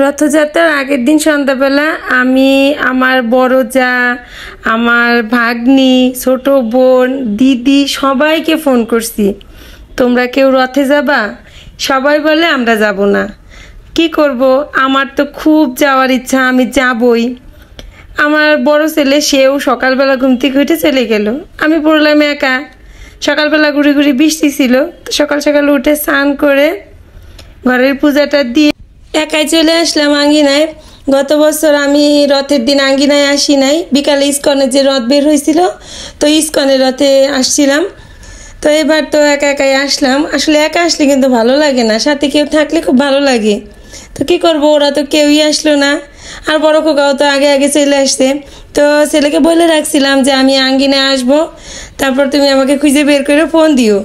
রথযাত্রার আগের দিন সন্ধ্যাবেলা আমি আমার বড় যা, আমার ভাগ্নি, ছোট বোন, দিদি সবাইকে ফোন করছি, তোমরা কেউ রথে যাবা? সবাই বলে আমরা যাব না। কি করব, আমার তো খুব যাওয়ার ইচ্ছা, আমি যাবই। আমার বড় ছেলে সেও সকালবেলা ঘুম থেকে উঠে চলে গেল, আমি পড়লাম একা। সকালবেলা ঘুরে ঘুরে বৃষ্টি ছিল, তো সকাল সকাল উঠে স্নান করে ঘরের পূজাটা দিয়ে একাই চলে আসলাম আঙ্গিনায়। গত বছর আমি রথের দিন আঙ্গিনায় আসি নাই, বিকালে ইস্কনে যে রথ বের হয়েছিল, তো ইস্কনে রথে আসছিলাম। তো এবার তো একা একাই আসলাম। আসলে একা আসলে কিন্তু ভালো লাগে না, সাথে কেউ থাকলে খুব ভালো লাগে। তো কী করবো, ওরা তো কেউই আসলো না। আর বড় খোকাও তো আগে আগে চলে আসছে। তো ছেলেকে বলে রাখছিলাম যে আমি আঙ্গিনায় আসবো, তারপর তুমি আমাকে খুঁজে বের করে ফোন দিও।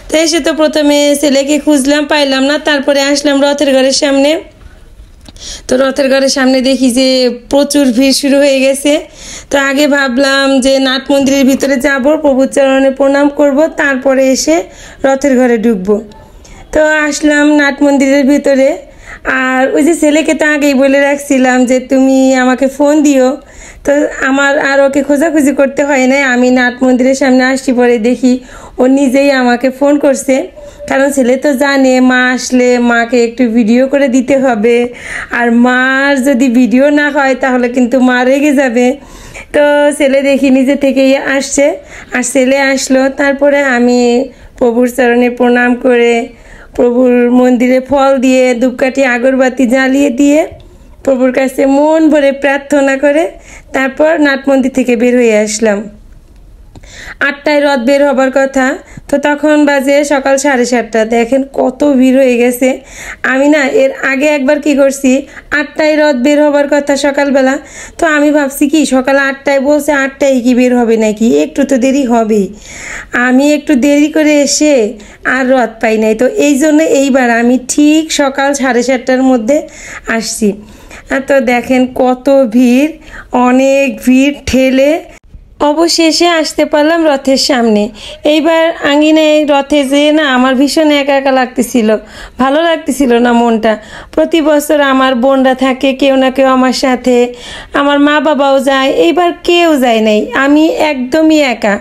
তো এসে তো প্রথমে ছেলেকে খুঁজলাম, পাইলাম না। তারপরে আসলাম রথের ঘরের সামনে। তো রথের ঘরের সামনে দেখি যে প্রচুর ভিড় শুরু হয়ে গেছে। তো আগে ভাবলাম যে নাট মন্দিরের ভিতরে যাব, প্রভুর চরণে প্রণাম করব, তারপরে এসে রথের ঘরে ঢুকবো। তো আসলাম নাট মন্দিরের ভিতরে। আর ওই যে ছেলেকে তো আগেই বলে রাখছিলাম যে তুমি আমাকে ফোন দিও। তো আমার আর ওকে খোঁজাখুঁজি করতে হয় না, আমি নাট মন্দিরের সামনে আসছি, পরে দেখি ও নিজেই আমাকে ফোন করছে। কারণ ছেলে তো জানে মা আসলে মাকে একটু ভিডিও করে দিতে হবে, আর মার যদি ভিডিও না হয় তাহলে কিন্তু মা রেগে যাবে। তো ছেলে দেখি নিজে থেকেই আসছে। আর ছেলে আসলো, তারপরে আমি প্রভুর চরণে প্রণাম করে প্রভুর মন্দিরে ফল দিয়ে ধূপকাঠি আগরবাতি জ্বালিয়ে দিয়ে প্রভুর কাছে মন ভরে প্রার্থনা করে তারপর নাট মন্দির থেকে বের হয়ে আসলাম। 8টায় রথ বের হবার কথা, তো তখন বাজে সকাল 7:30। দেখেন কত ভিড় হয়ে গেছে। আমি না এর আগে একবার কি করছি, 8টায় রথ বের হবার কথা সকালবেলা। তো আমি ভাবছি কি সকাল 8টায় বলছে, 8টায় কি বের হবে নাকি, একটু তো দেরি হবেই। আমি একটু দেরি করে এসে আর রথ পাই নাই। তো এই জন্য এইবার আমি ঠিক সকাল 7:30টার মধ্যে আসছি। তো দেখেন কত ভিড়, অনেক ভিড় ঠেলে অবশেষে আসতে পারলাম রথের সামনে। এইবার আঙ্গিনায় রথে যেয়ে না আমার ভীষণ একা একা লাগতেছিল, ভালো লাগতেছিল না মনটা। প্রতি বছর আমার বোনরা থাকে কেউ না কেউ আমার সাথে, আমার মা বাবাও যায়, এইবার কেউ যায় নাই, আমি একদমই একা।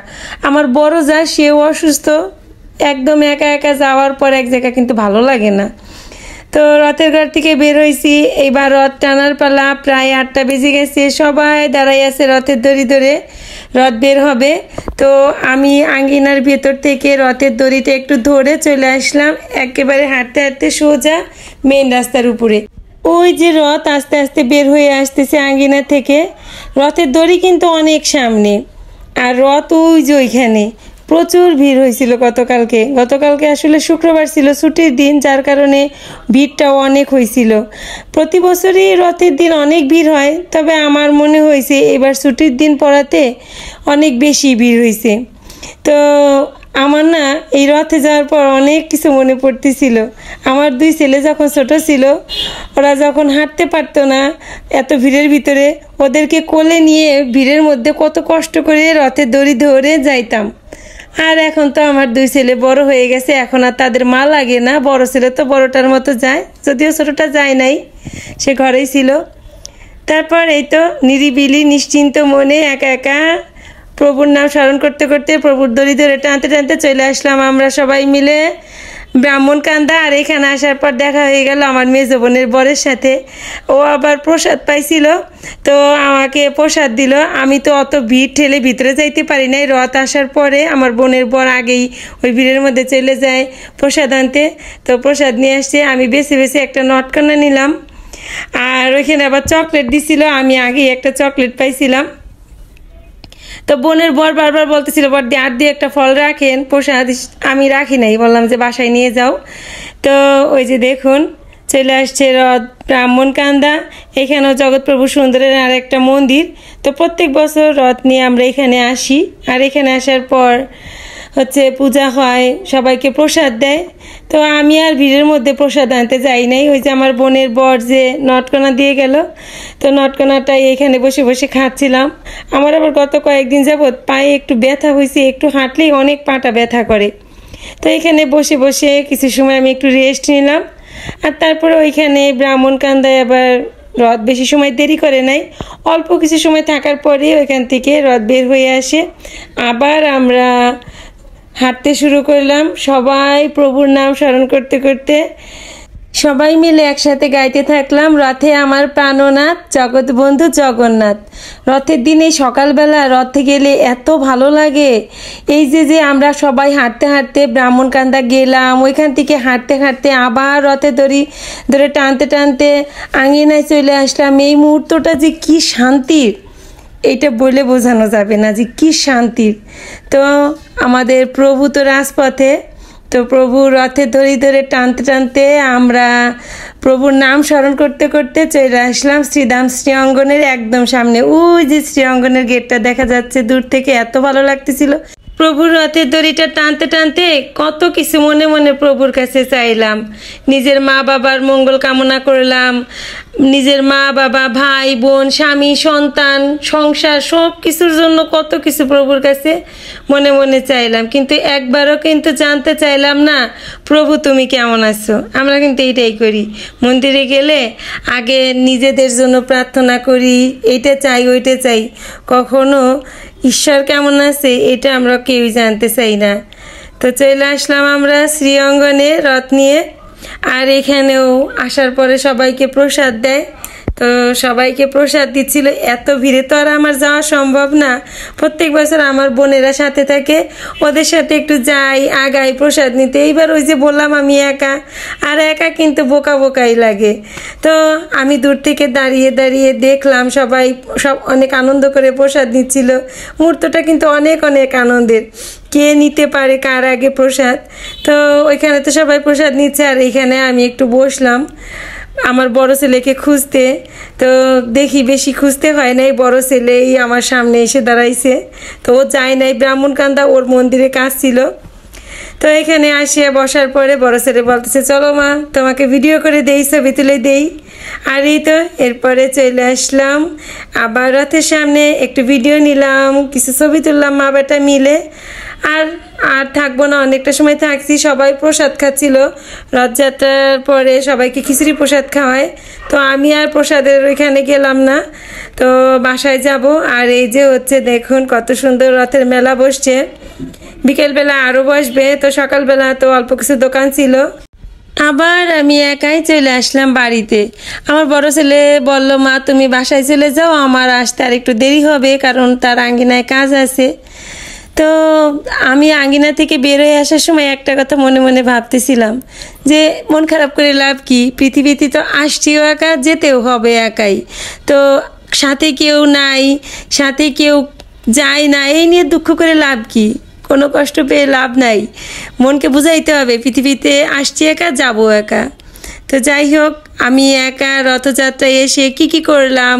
আমার বড় যা, সেও অসুস্থ, একদম একা একা যাওয়ার পর এক জায়গা কিন্তু ভালো লাগে না। তো রথের ঘর থেকে বের হয়েছি, এইবার রথ টানার পালা। প্রায় 8টা বেজে গেছে, সবাই দাঁড়াই আছে রথের দড়ি ধরে, রথ বের হবে। তো আমি আঙ্গিনার ভেতর থেকে রথের দড়িটা একটু ধরে চলে আসলাম একেবারে হাঁটতে হাঁটতে সোজা মেন রাস্তার উপরে। ওই যে রথ আস্তে আস্তে বের হয়ে আসতেছে আঙ্গিনা থেকে। রথের দড়ি কিন্তু অনেক সামনে, আর রথ ওই যে ওইখানে। প্রচুর ভিড় হয়েছিল গতকালকে আসলে শুক্রবার ছিল, ছুটির দিন, যার কারণে ভিড়টাও অনেক হয়েছিল। প্রতি বছরই রথের দিন অনেক ভিড় হয়, তবে আমার মনে হয়েছে এবার ছুটির দিন পড়াতে অনেক বেশি ভিড় হয়েছে। তো আমার না এই রথে যাওয়ার পর অনেক কিছু মনে পড়তেছিল। আমার 2 ছেলে যখন ছোট ছিল, ওরা যখন হাঁটতে পারতো না এত ভিড়ের ভিতরে, ওদেরকে কোলে নিয়ে ভিড়ের মধ্যে কত কষ্ট করে রথের দড়ি ধরে যাইতাম। আর এখন তো আমার 2 ছেলে বড় হয়ে গেছে, এখন আর তাদের মা লাগে না। বড় ছেলে তো বড়টার মতো যায়, যদিও ছোটটা যায় নাই, সে ঘরেই ছিল। তারপর এই তো নিরিবিলি নিশ্চিন্ত মনে একা একা প্রভুর নাম স্মরণ করতে করতে প্রভুর দড়ি ধরে টানতে টানতে চলে আসলাম আমরা সবাই মিলে ব্রাহ্মণকান্দা। আর এখানে আসার পর দেখা হয়ে গেল আমার মেজো বোনের বরের সাথে। ও আবার প্রসাদ পাইছিল, তো আমাকে প্রসাদ দিল। আমি তো অত ভিড় ঠেলে ভিতরে যাইতে পারি নাই। রথ আসার পরে আমার বোনের বর আগেই ওই ভিড়ের মধ্যে চলে যায় প্রসাদ আনতে। তো প্রসাদ নিয়ে আসছে, আমি বেছে বেছে একটা নটকনা নিলাম। আর ওইখানে আবার চকলেট দিছিল, আমি আগেই একটা চকলেট পাইছিলাম। তো বোনের বর বারবার বলতেছিল, বড়দি আর দিয়ে একটা ফল রাখেন প্রসাদ। আমি রাখি নাই, বললাম যে বাসায় নিয়ে যাও। তো ওই যে দেখুন চলে আসছে রথ ব্রাহ্মণকান্দা। এখানেও জগৎপ্রভু সুন্দরের আর একটা মন্দির। তো প্রত্যেক বছর রথ নিয়ে আমরা এখানে আসি, আর এখানে আসার পর হচ্ছে পূজা হয়, সবাইকে প্রসাদ দেয়। তো আমি আর ভিড়ের মধ্যে প্রসাদ আনতে যাই নাই। ওই যে আমার বোনের বর যে নটকনা দিয়ে গেল, তো নটকনাটাই এখানে বসে বসে খাচ্ছিলাম। আমার আবার গত কয়েকদিন যাবৎ পায়ে একটু ব্যথা হয়েছে, একটু হাঁটলেই অনেক পাটা ব্যথা করে। তো এখানে বসে বসে কিছু সময় আমি একটু রেস্ট নিলাম। আর তারপরে ওইখানে ব্রাহ্মণকান্দায় আবার রথ বেশি সময় দেরি করে নাই, অল্প কিছু সময় থাকার পরে ওইখান থেকে রথ বের হয়ে আসে। আবার আমরা হাঁটতে শুরু করলাম, সবাই প্রভুর নাম স্মরণ করতে করতে সবাই মিলে একসাথে গাইতে থাকলাম, রথে আমার প্রাণনাথ জগৎবন্ধু জগন্নাথ। রথের দিনে সকালবেলা রথে গেলে এত ভালো লাগে। এই যে আমরা সবাই হাঁটতে হাঁটতে ব্রাহ্মণকান্দা গেলাম, ওইখান থেকে হাঁটতে হাঁটতে আবার রথে ধরে টানতে টানতে আঙিনায় চলে আসলাম। এই মুহূর্তটা যে কি শান্তির, এইটা বলে বোঝানো যাবে না যে কি শান্তির। তো আমাদের প্রভু তো রাজপথে, তো প্রভু রথে ধরে টানতে টানতে আমরা প্রভুর নাম স্মরণ করতে করতে চলে আসলাম শ্রীধাম শ্রী অঙ্গনের একদম সামনে। ওই যে শ্রী অঙ্গনের গেটটা দেখা যাচ্ছে দূর থেকে, এত ভালো লাগতেছিল। প্রভুর রথের দড়িটা টানতে টানতে কত কিছু মনে মনে প্রভুর কাছে চাইলাম। নিজের মা বাবার মঙ্গল কামনা করলাম, নিজের মা বাবা ভাই বোন স্বামী সন্তান সংসার সব কিছুর জন্য কত কিছু প্রভুর কাছে মনে মনে চাইলাম, কিন্তু একবারও কিন্তু জানতে চাইলাম না প্রভু তুমি কেমন আছো। আমরা কিন্তু এইটাই করি, মন্দিরে গেলে আগে নিজেদের জন্য প্রার্থনা করি, এইটা চাই ওইটা চাই, কখনো ঈশ্বর কেমন আছে এটা আমরা কেউই জানতে চাই না। তো চলে আসলাম আমরা শ্রী অঙ্গনে রথ নিয়ে। আর এখানেও আসার পরে সবাইকে প্রসাদ দেয়, তো সবাইকে প্রসাদ দিচ্ছিল। এত ভিড়ে তো আর আমার যাওয়া সম্ভব না, প্রত্যেক বছর আমার বোনেরা সাথে থাকে, ওদের সাথে একটু যাই আগাই প্রসাদ নিতে। এইবার ওই যে বললাম আমি একা, আর একা কিন্তু বোকা বোকাই লাগে। তো আমি দূর থেকে দাঁড়িয়ে দাঁড়িয়ে দেখলাম সবাই সব অনেক আনন্দ করে প্রসাদ নিচ্ছিল। মুহূর্তটা কিন্তু অনেক অনেক আনন্দের, কে নিতে পারে কার আগে প্রসাদ। তো ওইখানে তো সবাই প্রসাদ নিচ্ছে, আর এইখানে আমি একটু বসলাম আমার বড় ছেলেকে খুঁজতে। তো দেখি বেশি খুঁজতে হয় নাই, বড় ছেলেই আমার সামনে এসে দাঁড়াইছে। তো ও যায় নাই ব্রাহ্মণকান্দা, ওর মন্দিরে কাজ ছিল। তো এখানে আসিয়া বসার পরে বড় ছেলে বলতেছে চলো মা তোমাকে ভিডিও করে দেই, ছবি তুলে দেই। আর এই তো এরপরে চলে আসলাম আবার রথের সামনে, একটু ভিডিও নিলাম, কিছু ছবি তুললাম মা বেটা মিলে। আর থাকবো না, অনেকটা সময় থাকছি। সবাই প্রসাদ খাচ্ছিল, রথযাত্রার পরে সবাইকে খিচুড়ি প্রসাদ খাওয়ায়। তো আমি আর প্রসাদের ওইখানে গেলাম না, তো বাসায় যাব। আর এই যে হচ্ছে দেখুন কত সুন্দর রথের মেলা বসছে, বিকেলবেলা আরও বসবে। তো সকালবেলা তো অল্প কিছু দোকান ছিল। আবার আমি একাই চলে আসলাম বাড়িতে। আমার বড় ছেলে বলল মা তুমি বাসায় চলে যাও, আমার আসতে আর একটু দেরি হবে, কারণ তার আঙ্গিনায় কাজ আছে। তো আমি আঙ্গিনা থেকে বের হয়ে আসার সময় একটা কথা মনে মনে ভাবতেছিলাম যে মন খারাপ করে লাভ কি, পৃথিবীতে তো আসছিও একা, যেতেও হবে একাই। তো সাথে কেউ নাই, সাথে কেউ যায় না, এই নিয়ে দুঃখ করে লাভ কি, কোনো কষ্ট পেয়ে লাভ নাই। মনকে বুঝাইতে হবে পৃথিবীতে আসছি একা, যাবো একা। তো যাই হোক, আমি একা রথযাত্রায় এসে কি করলাম,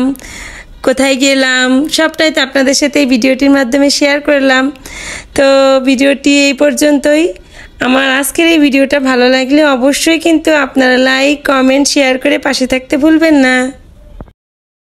কোথায় গেলাম, সবটাই তো আপনাদের সাথে এই ভিডিওটির মাধ্যমে শেয়ার করলাম। তো ভিডিওটি এই পর্যন্তই। আমার আজকের এই ভিডিওটা ভালো লাগলে অবশ্যই কিন্তু আপনারা লাইক কমেন্ট শেয়ার করে পাশে থাকতে ভুলবেন না।